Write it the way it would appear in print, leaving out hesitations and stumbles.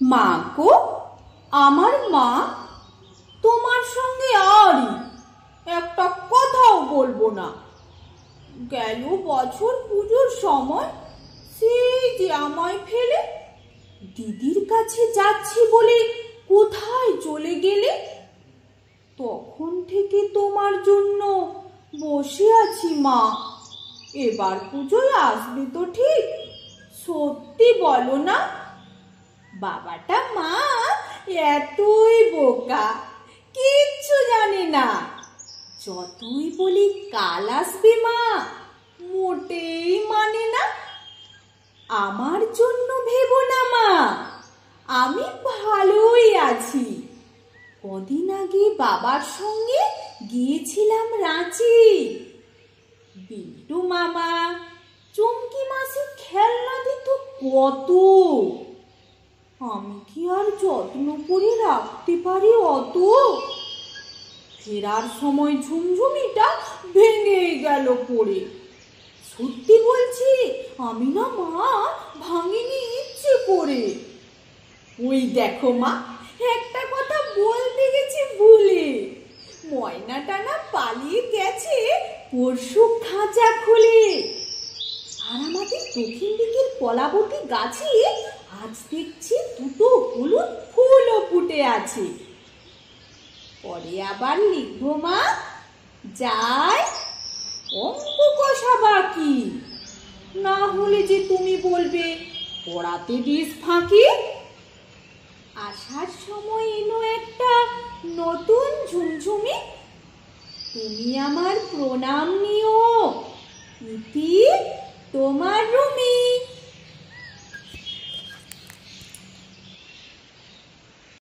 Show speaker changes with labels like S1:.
S1: মা গো, আমার মা তোমার সঙ্গে আরই একটা কথাও বলবো না। গেল বছর পুজোর সময় সেই যে আমায় ফেলে দিদির কাছে যাচ্ছি বলে কোথায় চলে গেলে। তখন থেকে তোমার জন্য বসে আছি মা। এবার পুজোয় আসবে তো ঠিক? সত্যি বলো না? বাবাটা মা এতই বোকা, কিচ্ছু জানে না। যতই বলি কাল আসবে মা, মোটেই মানে না। আমার জন্য ভেবো না মা, আমি ভালোই আছি। কদিন আগে বাবার সঙ্গে গিয়েছিলাম রাঁচি। বিল্টু মামা, চুমকি মাসি খেলনা দিত কত। আমি কি আর যত্ন করে রাখতে পারি অত? ফেরার সময় ঝুমঝুমিটা ভেঙে গেল পড়ে। সত্যি বলছি, আমি না মা ভাঙিনি ইচ্ছে করে। ওই দেখো মা, একটা কথা বলতে গেছি ভুলে। ময়নাটা না পালিয়ে গেছে পরশু খাঁচা খুলে। আর আমাদের দক্ষিণ দিকের কলাবতী গাছে আজ দেখছি দুটো হলুদ ফুলও ফুটে আছে। পরে আবার লিখবো মা, যাই অঙ্ক কষা বাকি। না হলে যে তুমি বলবে পড়াতে দিস ফাঁকি। আসার সময় এনো একটা নতুন ঝুমঝুমি, তুমি আমার প্রণাম নিও। ইতি, তোমার রুমি।